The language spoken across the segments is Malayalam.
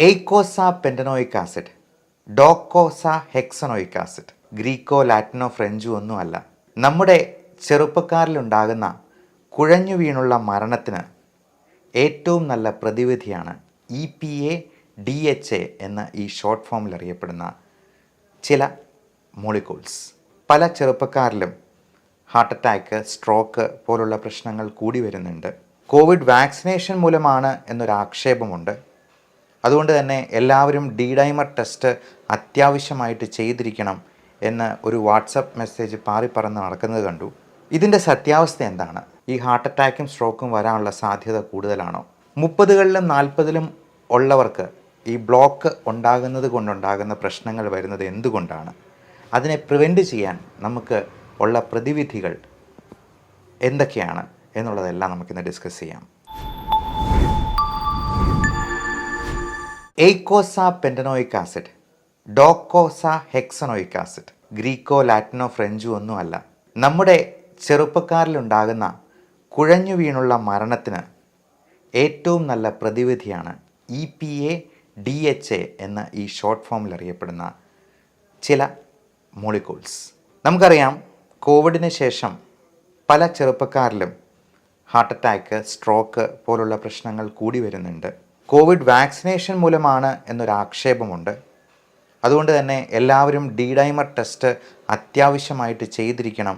എയ്ക്കോസ പെൻറ്റനോയിക് ആസിഡ്, ഡോക്കോസ ഹെക്സനോയിക് ആസിഡ്, ഗ്രീക്കോ ലാറ്റിനോ ഫ്രഞ്ചോ ഒന്നുമല്ല. നമ്മുടെ ചെറുപ്പക്കാരിലുണ്ടാകുന്ന കുഴഞ്ഞു വീണുള്ള മരണത്തിന് ഏറ്റവും നല്ല പ്രതിവിധിയാണ് EPA DHA എന്ന ഈ ഷോർട്ട് ഫോമിൽ അറിയപ്പെടുന്ന ചില മോളിക്യൂൾസ്. പല ചെറുപ്പക്കാരിലും ഹാർട്ട് അറ്റാക്ക്, സ്ട്രോക്ക് പോലുള്ള പ്രശ്നങ്ങൾ കൂടി വരുന്നുണ്ട്. കോവിഡ് വാക്സിനേഷൻ മൂലമാണ് എന്നൊരാക്ഷേപമുണ്ട്. അതുകൊണ്ട് തന്നെ എല്ലാവരും ഡൈമർ ടെസ്റ്റ് അത്യാവശ്യമായിട്ട് ചെയ്തിരിക്കണം എന്ന് ഒരു വാട്സപ്പ് മെസ്സേജ് പാറിപ്പറന്ന് നടക്കുന്നത് കണ്ടു. ഇതിൻ്റെ സത്യാവസ്ഥ എന്താണ്? ഈ ഹാർട്ട് അറ്റാക്കും സ്ട്രോക്കും വരാനുള്ള സാധ്യത കൂടുതലാണോ? 30കളിലും 40ലും ഉള്ളവർക്ക് ഈ ബ്ലോക്ക് ഉണ്ടാകുന്നത് കൊണ്ടുണ്ടാകുന്ന പ്രശ്നങ്ങൾ വരുന്നത് എന്തുകൊണ്ടാണ്? അതിനെ പ്രിവെൻറ്റ് ചെയ്യാൻ നമുക്ക് ഉള്ള പ്രതിവിധികൾ എന്തൊക്കെയാണ് എന്നുള്ളതെല്ലാം നമുക്കിന്ന് ഡിസ്കസ് ചെയ്യാം. Eicosapentaenoic acid, docosahexaenoic acid, ഗ്രീക്കോ ലാറ്റിനോ ഫ്രഞ്ചോ ഒന്നുമല്ല. നമ്മുടെ ചെറുപ്പക്കാരിലുണ്ടാകുന്ന കുഴഞ്ഞു വീണുള്ള മരണത്തിന് ഏറ്റവും നല്ല പ്രതിവിധിയാണ് EPA DHA എന്ന ഈ ഷോർട്ട് ഫോമിൽ അറിയപ്പെടുന്ന ചില മോളിക്യൂൾസ്. നമുക്കറിയാം, കോവിഡിന് ശേഷം പല ചെറുപ്പക്കാരിലും ഹാർട്ട് അറ്റാക്ക്, സ്ട്രോക്ക് പോലുള്ള പ്രശ്നങ്ങൾ കൂടി വരുന്നുണ്ട്. കോവിഡ് വാക്സിനേഷൻ മൂലമാണ് എന്നൊരാക്ഷേപമുണ്ട്. അതുകൊണ്ട് തന്നെ എല്ലാവരും ഡൈമർ ടെസ്റ്റ് അത്യാവശ്യമായിട്ട് ചെയ്തിരിക്കണം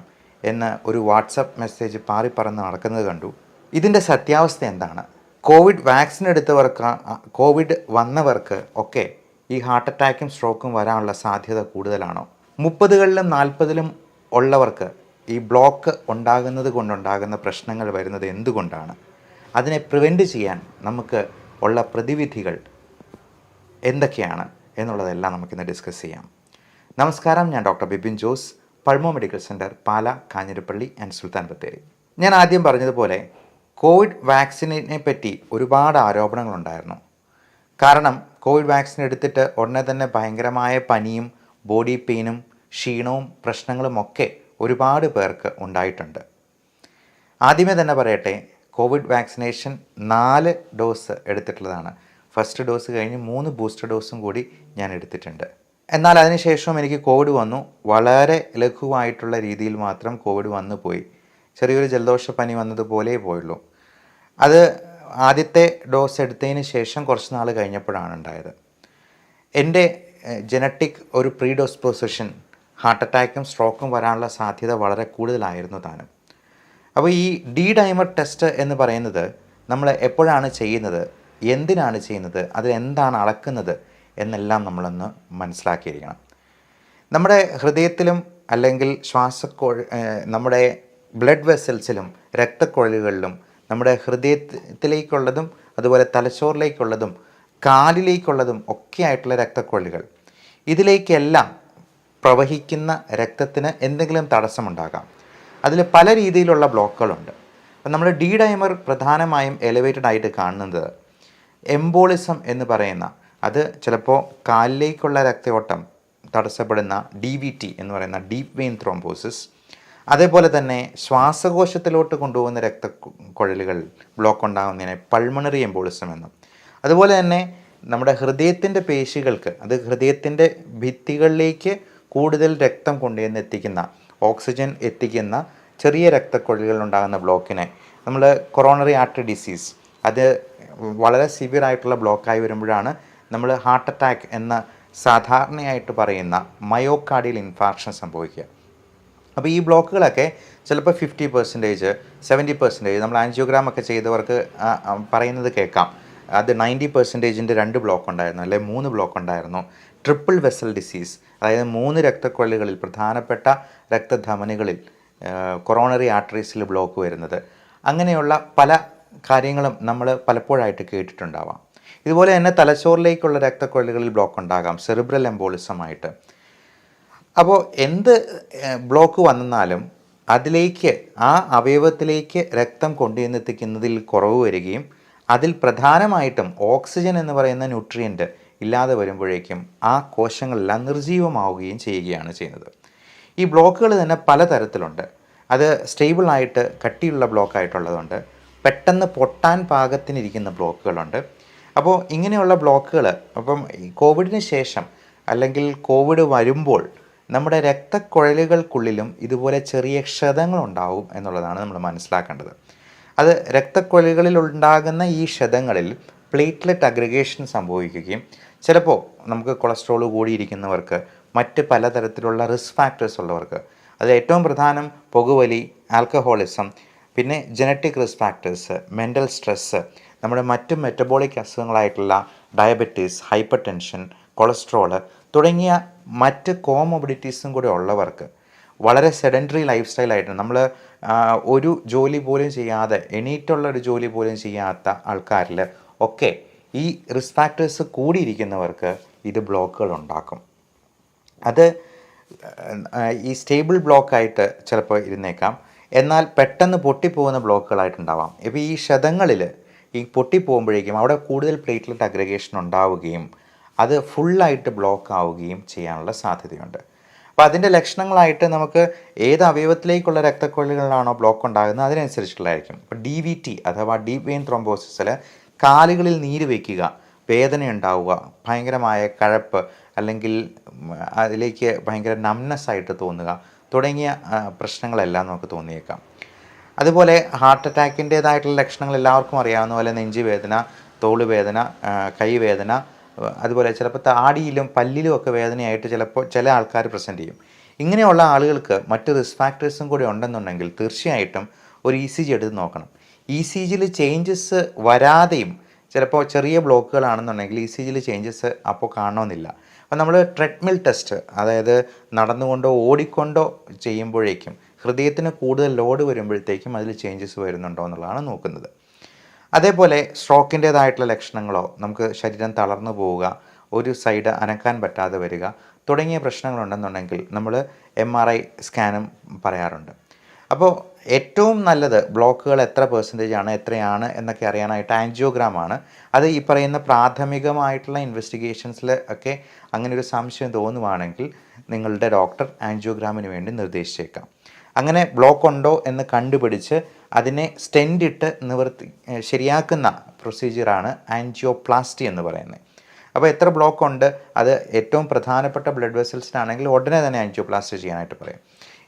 എന്ന് ഒരു വാട്സപ്പ് മെസ്സേജ് പാറിപ്പറന്ന് നടക്കുന്നത് കണ്ടു. ഇതിൻ്റെ സത്യാവസ്ഥ എന്താണ്? കോവിഡ് വാക്സിൻ എടുത്തവർക്ക്, കോവിഡ് വന്നവർക്ക് ഒക്കെ ഈ ഹാർട്ട് അറ്റാക്കും സ്ട്രോക്കും വരാനുള്ള സാധ്യത കൂടുതലാണോ? 30കളിലും 40ലും ഉള്ളവർക്ക് ഈ ബ്ലോക്ക് ഉണ്ടാകുന്നത് കൊണ്ടുണ്ടാകുന്ന പ്രശ്നങ്ങൾ വരുന്നത് എന്തുകൊണ്ടാണ്? അതിനെ പ്രിവെൻറ്റ് ചെയ്യാൻ നമുക്ക് ഉള്ള പ്രതിവിധികൾ എന്തൊക്കെയാണ് എന്നുള്ളതെല്ലാം നമുക്കിന്ന് ഡിസ്കസ് ചെയ്യാം. നമസ്കാരം, ഞാൻ doctor Bipin Jose, pulmo medical centre, Pala, Kanjirappally and Sultan Bathery. ഞാൻ ആദ്യം പറഞ്ഞതുപോലെ കോവിഡ് വാക്സിനെ പറ്റി ഒരുപാട് ആരോപണങ്ങളുണ്ടായിരുന്നു. കാരണം കോവിഡ് വാക്സിൻ എടുത്തിട്ട് ഉടനെ തന്നെ ഭയങ്കരമായ പനിയും ബോഡി പെയിനും ക്ഷീണവും പ്രശ്നങ്ങളും ഒക്കെ ഒരുപാട് പേർക്ക് ഉണ്ടായിട്ടുണ്ട്. ആദ്യമേ തന്നെ പറയട്ടെ, കോവിഡ് വാക്സിനേഷൻ 4 ഡോസ് എടുത്തിട്ടുള്ളതാണ്. ഫസ്റ്റ് ഡോസ് കഴിഞ്ഞ് 3 ബൂസ്റ്റർ ഡോസും കൂടി ഞാൻ എടുത്തിട്ടുണ്ട്. എന്നാൽ അതിനുശേഷവും എനിക്ക് കോവിഡ് വന്നു. വളരെ ലഘുവായിട്ടുള്ള രീതിയിൽ മാത്രം കോവിഡ് വന്നു പോയി. ചെറിയൊരു ജലദോഷപ്പനി വന്നതുപോലെ പോയുള്ളൂ. അത് ആദ്യത്തെ ഡോസ് എടുത്തതിന് ശേഷം കുറച്ച് നാൾ കഴിഞ്ഞപ്പോഴാണ് ഉണ്ടായത്. എൻ്റെ ജനറ്റിക് ഒരു പ്രീ ഡിസ്പോസിഷൻ ഹാർട്ട് അറ്റാക്കും സ്ട്രോക്കും വരാനുള്ള സാധ്യത വളരെ കൂടുതലായിരുന്നു താനും. അപ്പോൾ ഈ ഡൈമർ ടെസ്റ്റ് എന്ന് പറയുന്നത് നമ്മൾ എപ്പോഴാണ് ചെയ്യുന്നത്, എന്തിനാണ് ചെയ്യുന്നത്, അതിലെന്താണ് അളക്കുന്നത് എന്നെല്ലാം നമ്മളൊന്ന് മനസ്സിലാക്കിയിരിക്കണം. നമ്മുടെ ഹൃദയത്തിലും അല്ലെങ്കിൽ നമ്മുടെ ബ്ലഡ് വെസൽസിലും രക്തക്കുഴലുകളിലും നമ്മുടെ ഹൃദയത്തിലേക്കുള്ളതും അതുപോലെ തലച്ചോറിലേക്കുള്ളതും കാലിലേക്കുള്ളതും ഒക്കെ ആയിട്ടുള്ള രക്തക്കുഴലുകൾ, ഇതിലേക്കെല്ലാം പ്രവഹിക്കുന്ന രക്തത്തിന് എന്തെങ്കിലും തടസ്സമുണ്ടാകാം. അതിൽ പല രീതിയിലുള്ള ബ്ലോക്കുകളുണ്ട്. അപ്പം നമ്മൾ ഡൈമർ പ്രധാനമായും എലിവേറ്റഡ് ആയിട്ട് കാണുന്നത് എംബോളിസം എന്ന് പറയുന്ന, അത് ചിലപ്പോൾ കാലിലേക്കുള്ള രക്തയോട്ടം തടസ്സപ്പെടുന്ന DVT എന്ന് പറയുന്ന ഡീപ്പ് വെയിൻ ത്രോംബോസിസ്, അതേപോലെ തന്നെ ശ്വാസകോശത്തിലോട്ട് കൊണ്ടുപോകുന്ന രക്തക്കുഴലുകൾ ബ്ലോക്ക് ഉണ്ടാകുന്നതിനെ പൾമണറി എംബോളിസം എന്നും, അതുപോലെ തന്നെ നമ്മുടെ ഹൃദയത്തിൻ്റെ പേശികൾക്ക്, അത് ഹൃദയത്തിൻ്റെ ഭിത്തികളിലേക്ക് കൂടുതൽ രക്തം കൊണ്ടുവന്ന് എത്തിക്കുന്ന, ഓക്സിജൻ എത്തിക്കുന്ന ചെറിയ രക്തക്കുഴലുകളുണ്ടാകുന്ന ബ്ലോക്കിനെ നമ്മൾ കൊറോണറി ആർട്ടറി ഡിസീസ്, അത് വളരെ സിവിയർ ആയിട്ടുള്ള ബ്ലോക്കായി വരുമ്പോഴാണ് നമ്മൾ ഹാർട്ട് അറ്റാക്ക് എന്ന സാധാരണയായിട്ട് പറയുന്ന മയോകാർഡിയൽ ഇൻഫാർക്ഷൻ സംഭവിക്കുക. അപ്പോൾ ഈ ബ്ലോക്കുകളൊക്കെ ചിലപ്പോൾ 50%, 70% നമ്മൾ ആൻജിയോഗ്രാം ഒക്കെ ചെയ്തവർക്ക് പറയുന്നത് കേൾക്കാം. അത് 90%-ൻ്റെ 2 ബ്ലോക്ക് ഉണ്ടായിരുന്നു, അല്ലെങ്കിൽ 3 ബ്ലോക്ക് ഉണ്ടായിരുന്നു. ട്രിപ്പിൾ വെസൽ ഡിസീസ്, അതായത് 3 രക്തക്കുഴലുകളിൽ, പ്രധാനപ്പെട്ട രക്തധമനികളിൽ, കൊറോണറി ആർട്ടറീസിൽ ബ്ലോക്ക് വരുന്നത്, അങ്ങനെയുള്ള പല കാര്യങ്ങളും നമ്മൾ പലപ്പോഴായിട്ട് കേട്ടിട്ടുണ്ടാവാം. ഇതുപോലെ തന്നെ തലച്ചോറിലേക്കുള്ള രക്തക്കുഴലുകളിൽ ബ്ലോക്ക് ഉണ്ടാകാം, സെറിബ്രൽ എംബോളിസമായിട്ട്. അപ്പോൾ എന്ത് ബ്ലോക്ക് വന്നാലും അതിലേക്ക്, ആ അവയവത്തിലേക്ക് രക്തം കൊണ്ടുവന്നെത്തിക്കുന്നതിൽ കുറവ് വരികയും അതിൽ പ്രധാനമായിട്ടും ഓക്സിജൻ എന്ന് പറയുന്ന ന്യൂട്രിയൻറ്റ് ഇല്ലാതെ വരുമ്പോഴേക്കും ആ കോശങ്ങളെല്ലാം നിർജീവമാവുകയും ചെയ്യുകയാണ് ചെയ്യുന്നത്. ഈ ബ്ലോക്കുകൾ തന്നെ പലതരത്തിലുണ്ട്. അത് സ്റ്റേബിളായിട്ട് കട്ടിയുള്ള ബ്ലോക്കായിട്ടുള്ളതുണ്ട്, പെട്ടെന്ന് പൊട്ടാൻ പാകത്തിനിരിക്കുന്ന ബ്ലോക്കുകളുണ്ട്, അപ്പോൾ ഇങ്ങനെയുള്ള ബ്ലോക്കുകൾ അപ്പം ഈ കോവിഡിന് ശേഷം അല്ലെങ്കിൽ കോവിഡ് വരുമ്പോൾ നമ്മുടെ രക്തക്കുഴലുകൾക്കുള്ളിലും ഇതുപോലെ ചെറിയ ക്ഷതങ്ങളുണ്ടാവും എന്നുള്ളതാണ് നമ്മൾ മനസ്സിലാക്കേണ്ടത്. അത് രക്തക്കുഴലുകളിൽ ഉണ്ടാകുന്ന ഈ ക്ഷതങ്ങളിൽ പ്ലേറ്റ്ലെറ്റ് അഗ്രിഗേഷൻ സംഭവിക്കുകയും ചിലപ്പോൾ നമുക്ക് കൊളസ്ട്രോൾ കൂടിയിരിക്കുന്നവർക്ക്, മറ്റ് പലതരത്തിലുള്ള റിസ്ക് ഫാക്ടേഴ്സ് ഉള്ളവർക്ക്, അത് ഏറ്റവും പ്രധാനം പുകവലി, ആൽക്കഹോളിസം, പിന്നെ genetic risk factors, mental stress, നമ്മുടെ മറ്റ് മെറ്റബോളിക് അസുഖങ്ങളായിട്ടുള്ള ഡയബറ്റീസ്, ഹൈപ്പർ ടെൻഷൻ, കൊളസ്ട്രോള് തുടങ്ങിയ മറ്റ് കോമോബിഡിറ്റീസും കൂടെ ഉള്ളവർക്ക്, വളരെ സെഡൻറ്ററി ലൈഫ് സ്റ്റൈലായിട്ട് നമ്മൾ ഒരു ജോലി പോലും ചെയ്യാതെ, എണീറ്റുള്ള ഒരു ജോലി പോലും ചെയ്യാത്ത ആൾക്കാരിൽ ഒക്കെ ഈ റിസ്ക് ഫാക്ടേഴ്സ് കൂടിയിരിക്കുന്നവർക്ക് ഇത് ബ്ലോക്കുകൾ ഉണ്ടാക്കും. അത് ഈ സ്റ്റേബിൾ ബ്ലോക്കായിട്ട് ചിലപ്പോൾ ഇരുന്നേക്കാം, എന്നാൽ പെട്ടെന്ന് പൊട്ടിപ്പോകുന്ന ബ്ലോക്കുകളായിട്ടുണ്ടാവാം. ഇപ്പോൾ ഈ ക്ഷതങ്ങളിൽ ഈ പൊട്ടിപ്പോകുമ്പോഴേക്കും അവിടെ കൂടുതൽ പ്ലേറ്റ്ലെറ്റ് അഗ്രിഗേഷൻ ഉണ്ടാവുകയും അത് ഫുള്ളായിട്ട് ബ്ലോക്ക് ആവുകയും ചെയ്യാനുള്ള സാധ്യതയുണ്ട്. അപ്പോൾ അതിൻ്റെ ലക്ഷണങ്ങളായിട്ട് നമുക്ക് ഏത് അവയവത്തിലേക്കുള്ള രക്തക്കൊഴലുകളിലാണോ ബ്ലോക്ക് ഉണ്ടാകുന്നത് അതിനനുസരിച്ചുള്ളതായിരിക്കും. ഇപ്പോൾ DVT അഥവാ ഡീപ്പ് വെയിൻ ത്രോംബോസിസിൽ കാലുകളിൽ നീര് വയ്ക്കുക, വേദന ഉണ്ടാവുക, ഭയങ്കരമായ കഴപ്പ്, അല്ലെങ്കിൽ അതിലേക്ക് ഭയങ്കര നംനെസ് ആയിട്ട് തോന്നുക തുടങ്ങിയ പ്രശ്നങ്ങളെല്ലാം നമുക്ക് തോന്നിയേക്കാം. അതുപോലെ ഹാർട്ട് അറ്റാക്കിൻ്റേതായിട്ടുള്ള ലക്ഷണങ്ങൾ എല്ലാവർക്കും അറിയാവുന്ന പോലെ നെഞ്ചുവേദന, തോളുവേദന, കൈവേദന, അതുപോലെ ചിലപ്പോൾ താടിയിലും പല്ലിലും ഒക്കെ വേദനയായിട്ട് ചിലപ്പോൾ ചില ആൾക്കാർ പ്രസൻറ്റ് ചെയ്യും. ഇങ്ങനെയുള്ള ആളുകൾക്ക് മറ്റ് റിസ്ക് ഫാക്ടേഴ്സും കൂടി ഉണ്ടെന്നുണ്ടെങ്കിൽ തീർച്ചയായിട്ടും ഒരു ECG എടുത്ത് നോക്കണം. ECGയിൽ ചേഞ്ചസ് വരാതെയും ചിലപ്പോൾ ചെറിയ ബ്ലോക്കുകളാണെന്നുണ്ടെങ്കിൽ ECGയിൽ ചേഞ്ചസ് അപ്പോൾ കാണണമെന്നില്ല. അപ്പോൾ നമ്മൾ ട്രെഡ്മിൽ ടെസ്റ്റ്, അതായത് നടന്നുകൊണ്ടോ ഓടിക്കൊണ്ടോ ചെയ്യുമ്പോഴേക്കും ഹൃദയത്തിന് കൂടുതൽ ലോഡ് വരുമ്പോഴത്തേക്കും അതിൽ ചേഞ്ചസ് വരുന്നുണ്ടോ എന്നുള്ളതാണ് നോക്കുന്നത്. അതേപോലെ സ്ട്രോക്കിൻ്റേതായിട്ടുള്ള ലക്ഷണങ്ങളോ, നമുക്ക് ശരീരം തളർന്നു പോവുക, ഒരു സൈഡ് അനക്കാൻ പറ്റാതെ വരിക തുടങ്ങിയ പ്രശ്നങ്ങളുണ്ടെന്നുണ്ടെങ്കിൽ നമ്മൾ MRI സ്കാനും പറയാറുണ്ട്. അപ്പോൾ ഏറ്റവും നല്ലത് ബ്ലോക്കുകൾ എത്ര % ആണ്, എത്രയാണ് എന്നൊക്കെ അറിയാനായിട്ട് ആൻജിയോഗ്രാമാണ്. അത് ഈ പറയുന്ന പ്രാഥമികമായിട്ടുള്ള ഇൻവെസ്റ്റിഗേഷൻസിൽ ഒക്കെ അങ്ങനെ ഒരു സംശയം തോന്നുവാണെങ്കിൽ നിങ്ങളുടെ ഡോക്ടർ ആൻജിയോഗ്രാമിന് വേണ്ടി നിർദ്ദേശിച്ചേക്കാം. അങ്ങനെ ബ്ലോക്ക് ഉണ്ടോ എന്ന് കണ്ടുപിടിച്ച് അതിനെ സ്റ്റെൻറ്റ് ഇട്ട് ശരിയാക്കുന്ന പ്രൊസീജിയറാണ് ആൻജിയോപ്ലാസ്റ്റി എന്ന് പറയുന്നത്. അപ്പോൾ എത്ര ബ്ലോക്ക് ഉണ്ട്, അത് ഏറ്റവും പ്രധാനപ്പെട്ട ബ്ലഡ് വെസൽസിനാണെങ്കിൽ ഉടനെ തന്നെ ആൻജിയോപ്ലാസ്റ്റി ചെയ്യാനായിട്ട് പറയും.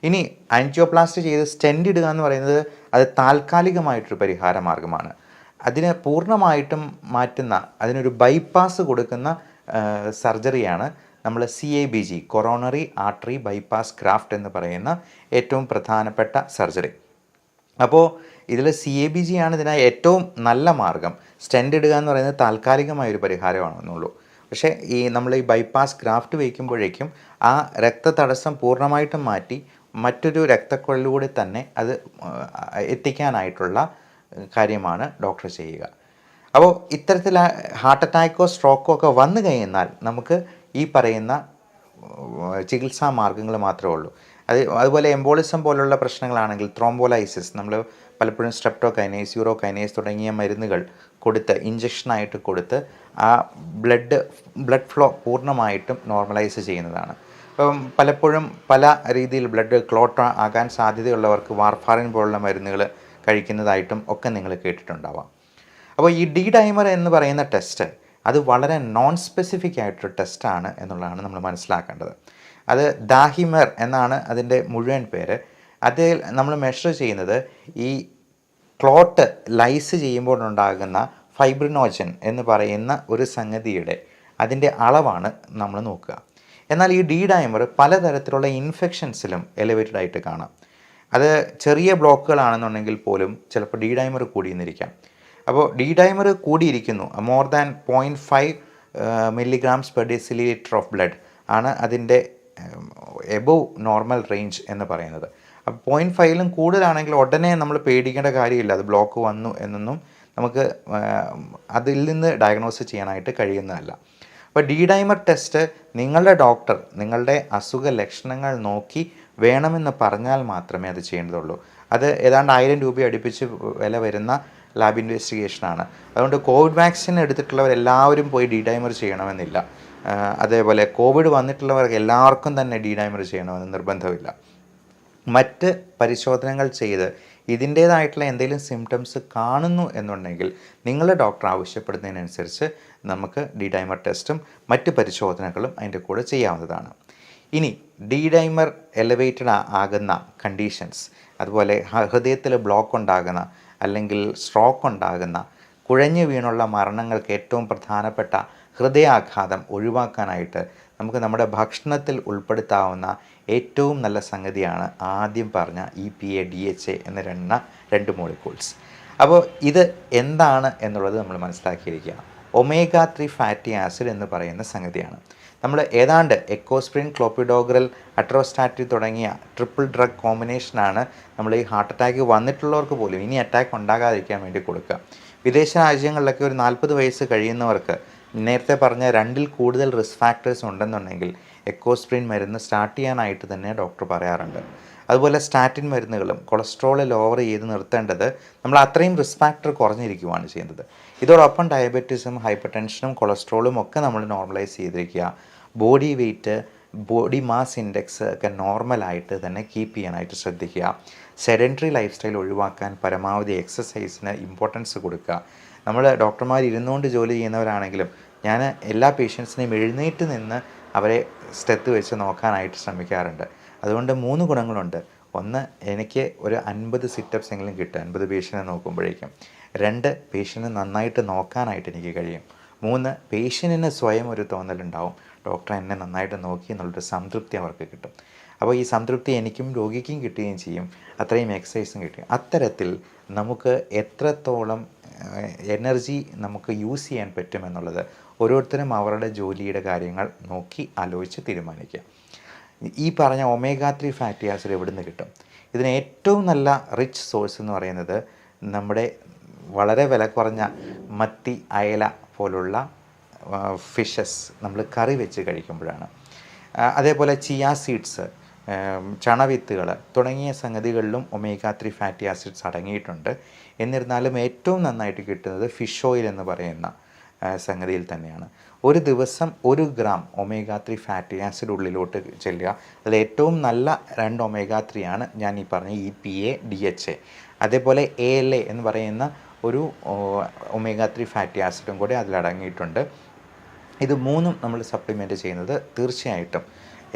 ഇനി ആൻജിയോപ്ലാസ്റ്റി ചെയ്ത് സ്റ്റെൻറ്റ് ഇടുക എന്ന് പറയുന്നത് അത് താൽക്കാലികമായിട്ടൊരു പരിഹാര മാർഗ്ഗമാണ്. അതിനെ പൂർണ്ണമായിട്ടും മാറ്റുന്ന, അതിനൊരു ബൈപ്പാസ് കൊടുക്കുന്ന സർജറിയാണ് നമ്മൾ CABG, coronary artery bypass graft എന്ന് പറയുന്ന ഏറ്റവും പ്രധാനപ്പെട്ട സർജറി. അപ്പോൾ ഇതിൽ CABG ആണ് ഇതിന് ഏറ്റവും നല്ല മാർഗം. സ്റ്റെൻറ്റ് ഇടുക എന്ന് പറയുന്നത് താൽക്കാലികമായൊരു പരിഹാരമാണെന്നുള്ളൂ. പക്ഷേ നമ്മൾ ഈ ബൈപ്പാസ് ഗ്രാഫ്റ്റ് വയ്ക്കുമ്പോഴേക്കും ആ രക്തതടസ്സം പൂർണ്ണമായിട്ടും മാറ്റി മറ്റൊരു രക്തക്കുഴലിലൂടെ തന്നെ അത് എത്തിക്കാനായിട്ടുള്ള കാര്യമാണ് ഡോക്ടർ ചെയ്യുക. അപ്പോൾ ഇത്തരത്തിൽ ഹാർട്ട് അറ്റാക്കോ സ്ട്രോക്കോ ഒക്കെ വന്നു കഴിഞ്ഞാൽ നമുക്ക് ഈ പറയുന്ന ചികിത്സാ മാർഗ്ഗങ്ങൾ മാത്രമേ ഉള്ളൂ. അതുപോലെ എംബോളിസം പോലുള്ള പ്രശ്നങ്ങളാണെങ്കിൽ ത്രോംബോലൈസിസ്, നമ്മൾ പലപ്പോഴും സ്ട്രെപ്റ്റോകൈനേസ്, യൂറോകൈനേസ് തുടങ്ങിയ മരുന്നുകൾ കൊടുത്ത്, ഇഞ്ചക്ഷനായിട്ട് കൊടുത്ത് ആ ബ്ലഡ് ഫ്ലോ പൂർണ്ണമായിട്ടും നോർമലൈസ് ചെയ്യുന്നതാണ്. അപ്പം പലപ്പോഴും പല രീതിയിൽ ബ്ലഡ് ക്ലോട്ട് ആകാൻ സാധ്യതയുള്ളവർക്ക് വാർഫാറിൻ പോലുള്ള മരുന്നുകൾ കഴിക്കുന്നതായിട്ടും ഒക്കെ നിങ്ങൾ കേട്ടിട്ടുണ്ടാവാം. അപ്പോൾ ഈ D-ഡൈമർ എന്ന് പറയുന്ന ടെസ്റ്റ് അത് വളരെ നോൺ സ്പെസിഫിക് ആയിട്ടൊരു ടെസ്റ്റാണ് എന്നുള്ളതാണ് നമ്മൾ മനസ്സിലാക്കേണ്ടത്. അത് ദാഹിമർ എന്നാണ് അതിൻ്റെ മുഴുവൻ പേര്. അതിൽ നമ്മൾ മെഷർ ചെയ്യുന്നത് ഈ ക്ലോട്ട് ലൈസ് ചെയ്യുമ്പോൾ ഉണ്ടാകുന്ന ഫൈബ്രിനോജൻ എന്ന് പറയുന്ന ഒരു സംഗതിയുടെ അതിൻ്റെ അളവാണ് നമ്മൾ നോക്കുക. എന്നാൽ ഈ D-ഡൈമർ പലതരത്തിലുള്ള ഇൻഫെക്ഷൻസിലും എലിവേറ്റഡ് ആയിട്ട് കാണാം. അത് ചെറിയ ബ്ലോക്കുകളാണെന്നുണ്ടെങ്കിൽ പോലും ചിലപ്പോൾ D-ഡൈമർ കൂടിയെന്നിരിക്കാം. അപ്പോൾ D-ഡൈമർ കൂടിയിരിക്കുന്നു, more than 0.5 mg/dL of blood ആണ് അതിൻ്റെ എബോവ് നോർമൽ റേഞ്ച് എന്ന് പറയുന്നത്. അപ്പോൾ 0.5ലും കൂടുതലാണെങ്കിൽ ഉടനെ നമ്മൾ പേടിക്കേണ്ട കാര്യമില്ല, അത് ബ്ലോക്ക് വന്നു എന്നൊന്നും നമുക്ക് അതിൽ നിന്ന് ഡയഗ്നോസ് ചെയ്യാനായിട്ട് കഴിയുന്നതല്ല. അപ്പോൾ D-ഡൈമർ ടെസ്റ്റ് നിങ്ങളുടെ ഡോക്ടർ നിങ്ങളുടെ അസുഖ ലക്ഷണങ്ങൾ നോക്കി വേണമെന്ന് പറഞ്ഞാൽ മാത്രമേ അത് ചെയ്യേണ്ടതുള്ളൂ. അത് ഏതാണ്ട് 1000 രൂപ അടുപ്പിച്ച് വില വരുന്ന ലാബ് ഇൻവെസ്റ്റിഗേഷനാണ്. അതുകൊണ്ട് കോവിഡ് വാക്സിൻ എടുത്തിട്ടുള്ളവരെല്ലാവരും പോയി D-ഡൈമർ ചെയ്യണമെന്നില്ല. അതേപോലെ കോവിഡ് വന്നിട്ടുള്ളവർക്ക് എല്ലാവർക്കും തന്നെ D-ഡൈമർ ചെയ്യണമെന്ന് നിർബന്ധമില്ല. മറ്റ് പരിശോധനകൾ ചെയ്ത് ഇതിൻ്റേതായിട്ടുള്ള എന്തെങ്കിലും സിംറ്റംസ് കാണുന്നു എന്നുണ്ടെങ്കിൽ നിങ്ങളുടെ ഡോക്ടർ ആവശ്യപ്പെടുന്നതിനനുസരിച്ച് നമുക്ക് ഡി ഡൈമർ ടെസ്റ്റും മറ്റ് പരിശോധനകളും അതിൻ്റെ കൂടെ ചെയ്യാവുന്നതാണ്. ഇനി ഡി ഡൈമർ എലവേറ്റഡ് ആകുന്ന കണ്ടീഷൻസ്, അതുപോലെ ഹൃദയത്തിൽ ബ്ലോക്ക് ഉണ്ടാകുന്ന അല്ലെങ്കിൽ സ്ട്രോക്ക് ഉണ്ടാകുന്ന, കുഴഞ്ഞു വീണുള്ള മരണങ്ങൾക്ക് ഏറ്റവും പ്രധാനപ്പെട്ട ഹൃദയാഘാതം ഒഴിവാക്കാനായിട്ട് നമുക്ക് നമ്മുടെ ഭക്ഷണത്തിൽ ഉൾപ്പെടുത്താവുന്ന ഏറ്റവും നല്ല സംഗതിയാണ് ആദ്യം പറഞ്ഞ EPA DHA എന്ന രണ്ട് മോളിക്യൂൾസ്. അപ്പോൾ ഇത് എന്താണ് എന്നുള്ളത് നമ്മൾ മനസ്സിലാക്കിയിരിക്കുക. omega-3 ഫാറ്റി ആസിഡ് എന്ന് പറയുന്ന സംഗതിയാണ്. നമ്മൾ ഏതാണ്ട് എക്കോസ്പ്രിൻ, ക്ലോപ്പിഡോഗ്രൽ, അട്രോസ്റ്റാറ്റിൻ തുടങ്ങിയ ട്രിപ്പിൾ ഡ്രഗ് കോമ്പിനേഷനാണ് നമ്മൾ ഈ ഹാർട്ട് അറ്റാക്ക് വന്നിട്ടുള്ളവർക്ക് പോലും ഇനി അറ്റാക്ക് ഉണ്ടാകാതിരിക്കാൻ വേണ്ടി കൊടുക്കുക. വിദേശ രാജ്യങ്ങളിലൊക്കെ ഒരു 40 വയസ്സ് കഴിയുന്നവർക്ക് നേരത്തെ പറഞ്ഞ 2ൽ കൂടുതൽ റിസ്ക് ഫാക്ടേഴ്സ് ഉണ്ടെന്നുണ്ടെങ്കിൽ എക്കോസ്പ്രിൻ മരുന്ന് സ്റ്റാർട്ട് ചെയ്യാനായിട്ട് തന്നെ ഡോക്ടർ പറയാറുണ്ട്. അതുപോലെ സ്റ്റാറ്റിൻ മരുന്നുകളും കൊളസ്ട്രോൾ ലോവർ ചെയ്ത് നിർത്തേണ്ടത് നമ്മൾ അത്രയും റിസ്ക് ഫാക്ടർ കുറഞ്ഞിരിക്കുകയാണ് ചെയ്യുന്നത്. ഇതോടൊപ്പം ഡയബറ്റീസും ഹൈപ്പർ ടെൻഷനും കൊളസ്ട്രോളും ഒക്കെ നമ്മൾ നോർമലൈസ് ചെയ്തിരിക്കുക. Body weight, body mass index ഒക്കെ നോർമലായിട്ട് തന്നെ കീപ്പ് ചെയ്യാനായിട്ട് ശ്രദ്ധിക്കുക. സെഡൻറ്ററി ലൈഫ് സ്റ്റൈൽ ഒഴിവാക്കാൻ പരമാവധി എക്സസൈസിന് ഇമ്പോർട്ടൻസ് കൊടുക്കുക. നമ്മൾ ഡോക്ടർമാർ ഇരുന്നുകൊണ്ട് ജോലി ചെയ്യുന്നവരാണെങ്കിലും ഞാൻ എല്ലാ പേഷ്യൻസിനെയും എഴുന്നേറ്റ് നിന്ന് അവരെ സ്റ്റെത്ത് വെച്ച് നോക്കാനായിട്ട് ശ്രമിക്കാറുണ്ട്. അതുകൊണ്ട് 3 ഗുണങ്ങളുണ്ട്. ഒന്ന്, എനിക്ക് ഒരു 50 സിറ്റപ്സ് എങ്കിലും കിട്ടും 50 പേഷ്യൻറ്റിനെ നോക്കുമ്പോഴേക്കും. 2, പേഷ്യൻറ്റിനെ നന്നായിട്ട് നോക്കാനായിട്ട് എനിക്ക് കഴിയും. 3, പേഷ്യൻറ്റിന് സ്വയം ഒരു തോന്നലുണ്ടാവും, ഡോക്ടർ എന്നെ നന്നായിട്ട് നോക്കി എന്നുള്ളൊരു സംതൃപ്തി അവർക്ക് കിട്ടും. അപ്പോൾ ഈ സംതൃപ്തി എനിക്കും രോഗിക്കും കിട്ടുകയും ചെയ്യും, അത്രയും എക്സസൈസും കിട്ടും. അത്തരത്തിൽ നമുക്ക് എത്രത്തോളം എനർജി നമുക്ക് യൂസ് ചെയ്യാൻ പറ്റുമെന്നുള്ളത് ഓരോരുത്തരും അവരുടെ ജോലിയുടെ കാര്യങ്ങൾ നോക്കി ആലോചിച്ച് തീരുമാനിക്കുക. ഈ പറഞ്ഞ omega-3 ഫാറ്റി ആസിഡ് എവിടെ നിന്ന് കിട്ടും? ഇതിന് ഏറ്റവും നല്ല റിച്ച് സോഴ്സ് എന്ന് പറയുന്നത് നമ്മുടെ വളരെ വില കുറഞ്ഞ മത്തി, അയല പോലുള്ള ഫിഷസ് നമ്മൾ കറി വെച്ച് കഴിക്കുമ്പോഴാണ്. അതേപോലെ ചിയ സീഡ്സ്, ചണവിത്തുകൾ തുടങ്ങിയ സംഗതികളിലും omega-3 ഫാറ്റി ആസിഡ്സ് അടങ്ങിയിട്ടുണ്ട്. എന്നിരുന്നാലും ഏറ്റവും നന്നായിട്ട് കിട്ടുന്നത് ഫിഷ് ഓയിൽ എന്ന് പറയുന്ന സംഗതിയിൽ തന്നെയാണ്. ഒരു ദിവസം 1 ഗ്രാം omega-3 ഫാറ്റി ആസിഡ് ഉള്ളിലോട്ട് ചെല്ലുക. അതിൽ ഏറ്റവും നല്ല 2 omega-3 ആണ് ഞാൻ ഈ പറഞ്ഞ EPA DHA. അതേപോലെ ALA എന്ന് പറയുന്ന ഒരു omega-3 ഫാറ്റി ആസിഡും കൂടി അതിലടങ്ങിയിട്ടുണ്ട്. ഇത് 3ഉം നമ്മൾ സപ്ലിമെൻറ്റ് ചെയ്യുന്നത് തീർച്ചയായിട്ടും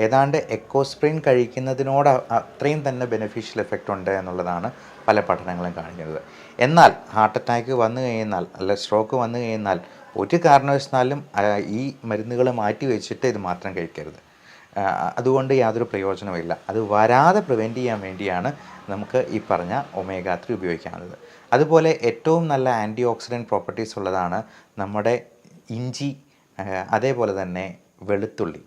ഏതാണ്ട് എക്കോസ്പ്രിൻ കഴിക്കുന്നതിനോട് അത്രയും തന്നെ ബെനിഫിഷ്യൽ എഫക്റ്റ് ഉണ്ട് എന്നുള്ളതാണ് പല പഠനങ്ങളും കാണിക്കുന്നത്. എന്നാൽ ഹാർട്ട് അറ്റാക്ക് വന്നു കഴിഞ്ഞാൽ അല്ല സ്ട്രോക്ക് വന്നു കഴിഞ്ഞാൽ ഒരു കാരണവശാലും ഈ മരുന്നുകൾ മാറ്റി വെച്ചിട്ട് ഇത് മാത്രം കഴിക്കരുത്. അതുകൊണ്ട് യാതൊരു പ്രയോജനവുമില്ല. അത് വരാതെ പ്രിവെൻറ്റ് ചെയ്യാൻ വേണ്ടിയാണ് നമുക്ക് ഈ പറഞ്ഞ omega-3 ഉപയോഗിക്കാവുന്നത്. അതുപോലെ ഏറ്റവും നല്ല ആൻറ്റി ഓക്സിഡൻറ്റ് പ്രോപ്പർട്ടീസ് ഉള്ളതാണ് നമ്മുടെ ഇഞ്ചി, അതേപോലെ തന്നെ വെളുത്തുള്ളി,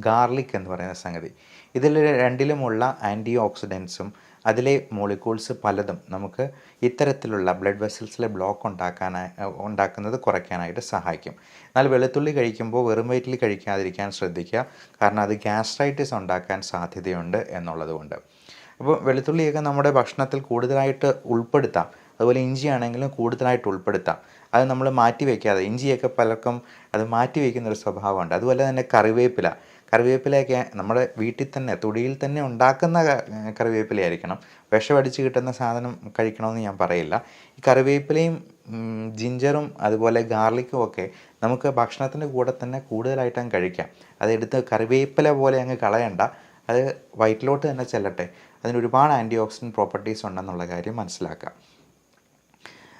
ഗാർലിക് എന്ന് പറയുന്ന സംഗതി. ഇതിൽ രണ്ടിലുമുള്ള ആൻറ്റി ഓക്സിഡൻസും അതിലെ മോളിക്യൂൾസ് പലതും നമുക്ക് ഇത്തരത്തിലുള്ള ബ്ലഡ് വെസൽസിലെ ബ്ലോക്ക് ഉണ്ടാക്കുന്നത് കുറയ്ക്കാനായിട്ട് സഹായിക്കും. എന്നാൽ വെളുത്തുള്ളി കഴിക്കുമ്പോൾ വെറും വയറ്റിൽ കഴിക്കാതിരിക്കാൻ ശ്രദ്ധിക്കുക, കാരണം അത് ഗ്യാസ്ട്രൈറ്റിസ് ഉണ്ടാക്കാൻ സാധ്യതയുണ്ട് എന്നുള്ളതുകൊണ്ട്. അപ്പോൾ വെളുത്തുള്ളിയൊക്കെ നമ്മുടെ ഭക്ഷണത്തിൽ കൂടുതലായിട്ട് ഉൾപ്പെടുത്താം. അതുപോലെ ഇഞ്ചി ആണെങ്കിലും കൂടുതലായിട്ട് ഉൾപ്പെടുത്താം. അത് നമ്മൾ മാറ്റി വയ്ക്കാതെ, ഇഞ്ചിയൊക്കെ പലർക്കും അത് മാറ്റി വയ്ക്കുന്നൊരു സ്വഭാവമുണ്ട്. അതുപോലെ തന്നെ കറിവേപ്പിലയൊക്കെ നമ്മുടെ വീട്ടിൽ തന്നെ തൊടിയിൽ തന്നെ ഉണ്ടാക്കുന്ന കറിവേപ്പിലയായിരിക്കണം. വിഷമടിച്ച് കിട്ടുന്ന സാധനം കഴിക്കണമെന്ന് ഞാൻ പറയില്ല. ഈ കറിവേപ്പിലയും ജിഞ്ചറും അതുപോലെ ഗാർലിക്കും ഒക്കെ നമുക്ക് ഭക്ഷണത്തിൻ്റെ കൂടെ തന്നെ കൂടുതലായിട്ട് അങ്ങ് കഴിക്കാം. അതെടുത്ത് കറിവേപ്പില പോലെ അങ്ങ് കളയണ്ട, അത് വയറ്റിലോട്ട് തന്നെ ചെല്ലട്ടെ. അതിന് ഒരുപാട് ആൻറ്റി ഓക്സിഡൻറ്റ് പ്രോപ്പർട്ടീസ് ഉണ്ടെന്നുള്ള കാര്യം മനസ്സിലാക്കുക.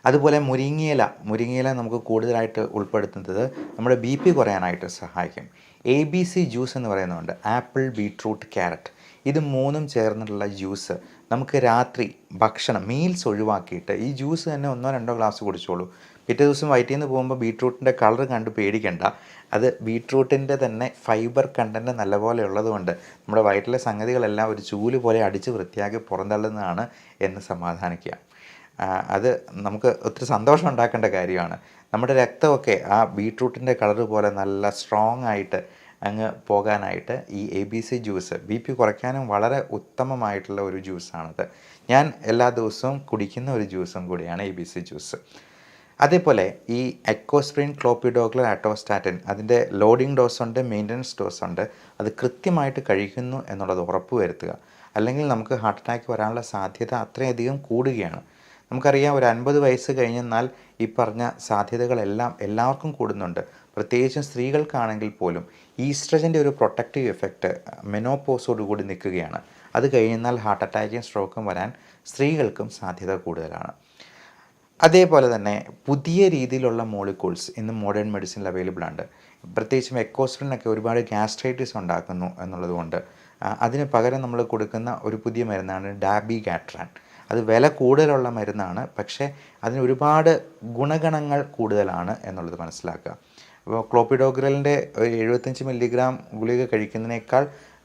അതുപോലെ മുരിങ്ങയില നമുക്ക് കൂടുതലായിട്ട് ഉൾപ്പെടുത്തുന്നത് നമ്മുടെ BP കുറയാനായിട്ട് സഹായിക്കും. ABC ജ്യൂസ് എന്ന് പറയുന്നുണ്ട്, ആപ്പിൾ, ബീട്രൂട്ട്, ക്യാരറ്റ്. ഇത് 3ഉം ചേർന്നിട്ടുള്ള ജ്യൂസ് നമുക്ക് രാത്രി മീൽസ് ഒഴിവാക്കിയിട്ട് ഈ ജ്യൂസ് തന്നെ 1-2 ഗ്ലാസ് കുടിച്ചോളൂ. പിറ്റേ ദിവസം വയറ്റിൽ നിന്ന് പോകുമ്പോൾ ബീട്രൂട്ടിൻ്റെ കളർ കണ്ട് പേടിക്കണ്ട. അത് ബീട്രൂട്ടിൻ്റെ തന്നെ ഫൈബർ കണ്ടൻറ്റ് നല്ലപോലെ ഉള്ളതുകൊണ്ട് നമ്മുടെ വയറ്റിലെ സംഗതികളെല്ലാം ഒരു ചൂല് പോലെ അടിച്ച് വൃത്തിയാക്കി പുറന്തള്ളുന്നതാണ് എന്ന് സമാധാനിക്കുക. അത് നമുക്ക് ഒത്തിരി സന്തോഷം ഉണ്ടാക്കേണ്ട കാര്യമാണ്. നമ്മുടെ രക്തമൊക്കെ ആ ബീട്രൂട്ടിൻ്റെ കളർ പോലെ നല്ല സ്ട്രോങ് ആയിട്ട് അങ്ങ് പോകാനായിട്ട് ഈ ABC ജ്യൂസ് BP കുറയ്ക്കാനും വളരെ ഉത്തമമായിട്ടുള്ള ഒരു ജ്യൂസാണത്. ഞാൻ എല്ലാ ദിവസവും കുടിക്കുന്ന ഒരു ജ്യൂസും കൂടിയാണ് ABC ജ്യൂസ്. അതേപോലെ ഈ എക്കോസ്പ്രിൻ, ക്ലോപ്പിഡോഗ്രൽ, അറ്റോസ്റ്റാറ്റിൻ അതിൻ്റെ ലോഡിംഗ് ഡോസുണ്ട്, മെയിൻ്റനൻസ് ഡോസുണ്ട്. അത് കൃത്യമായിട്ട് കഴിക്കുന്നു എന്നുള്ളത് ഉറപ്പ് വരുത്തുക. അല്ലെങ്കിൽ നമുക്ക് ഹാർട്ട് അറ്റാക്ക് വരാനുള്ള സാധ്യത അത്രയധികം കൂടുകയാണ്. നമുക്കറിയാം, ഒരു 50 വയസ്സ് കഴിഞ്ഞെന്നാൽ ഈ പറഞ്ഞ സാധ്യതകളെല്ലാം എല്ലാവർക്കും കൂടുന്നുണ്ട്. പ്രത്യേകിച്ചും സ്ത്രീകൾക്കാണെങ്കിൽ പോലും ഈസ്ട്രജൻ്റെ ഒരു പ്രൊട്ടക്റ്റീവ് എഫക്റ്റ് മെനോപോസോടുകൂടി നിൽക്കുകയാണ്. അത് കഴിഞ്ഞാൽ ഹാർട്ട് അറ്റാക്കും സ്ട്രോക്കും വരാൻ സ്ത്രീകൾക്കും സാധ്യത കൂടുതലാണ്. അതേപോലെ തന്നെ പുതിയ രീതിയിലുള്ള മോളിക്യൂൾസ് ഇന്ന് മോഡേൺ മെഡിസിനിൽ അവൈലബിൾ ആണ്. പ്രത്യേകിച്ചും എക്കോസ്പ്രിനൊക്കെ ഒരുപാട് ഗ്യാസ്ട്രൈറ്റിസ് ഉണ്ടാക്കുന്നു എന്നുള്ളതുകൊണ്ട് അതിന് പകരം നമ്മൾ കൊടുക്കുന്ന ഒരു പുതിയ മരുന്നാണ് ഡാബിഗാട്രാൻ. അത് വില കൂടുതലുള്ള മരുന്നാണ്, പക്ഷേ അതിന് ഒരുപാട് ഗുണഗണങ്ങൾ കൂടുതലാണ് എന്നുള്ളത് മനസ്സിലാക്കുക. അപ്പോൾ ക്ലോപ്പിഡോഗ്രലിൻ്റെ 75 മില്ലിഗ്രാം ഗുളിക കഴിക്കുന്നതിനേക്കാൾ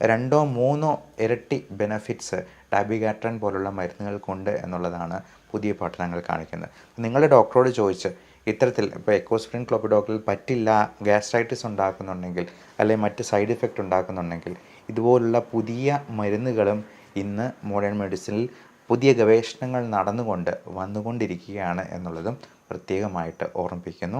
2-3 ഇരട്ടി ബെനഫിറ്റ്സ് ഡാബിഗാട്രാൻ പോലുള്ള മരുന്നുകൾക്കുണ്ട് എന്നുള്ളതാണ് പുതിയ പഠനങ്ങൾ കാണിക്കുന്നത്. നിങ്ങളുടെ ഡോക്ടറോട് ചോദിച്ച് ഇത്തരത്തിൽ ഇപ്പോൾ എക്കോസ്പ്രിൻ ക്ലോപ്പിഡോഗ്രൽ പറ്റില്ല, ഗ്യാസ്ട്രൈറ്റിസ് ഉണ്ടാക്കുന്നുണ്ടെങ്കിൽ അല്ലെങ്കിൽ മറ്റ് സൈഡ് ഇഫക്റ്റ് ഉണ്ടാക്കുന്നുണ്ടെങ്കിൽ ഇതുപോലുള്ള പുതിയ മരുന്നുകളും ഇന്ന് മോഡേൺ മെഡിസിനിൽ പുതിയ ഗവേഷണങ്ങൾ വന്നുകൊണ്ടിരിക്കുകയാണ് എന്നുള്ളതും പ്രത്യേകമായിട്ട് ഓർമ്മിപ്പിക്കുന്നു.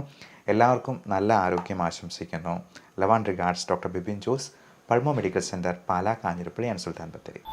എല്ലാവർക്കും നല്ല ആരോഗ്യം ആശംസിക്കുന്നു. Love and regards, doctor Bipin Jose, pulmo medical centre, Pala, Kanjirappally and Sultan Bathery.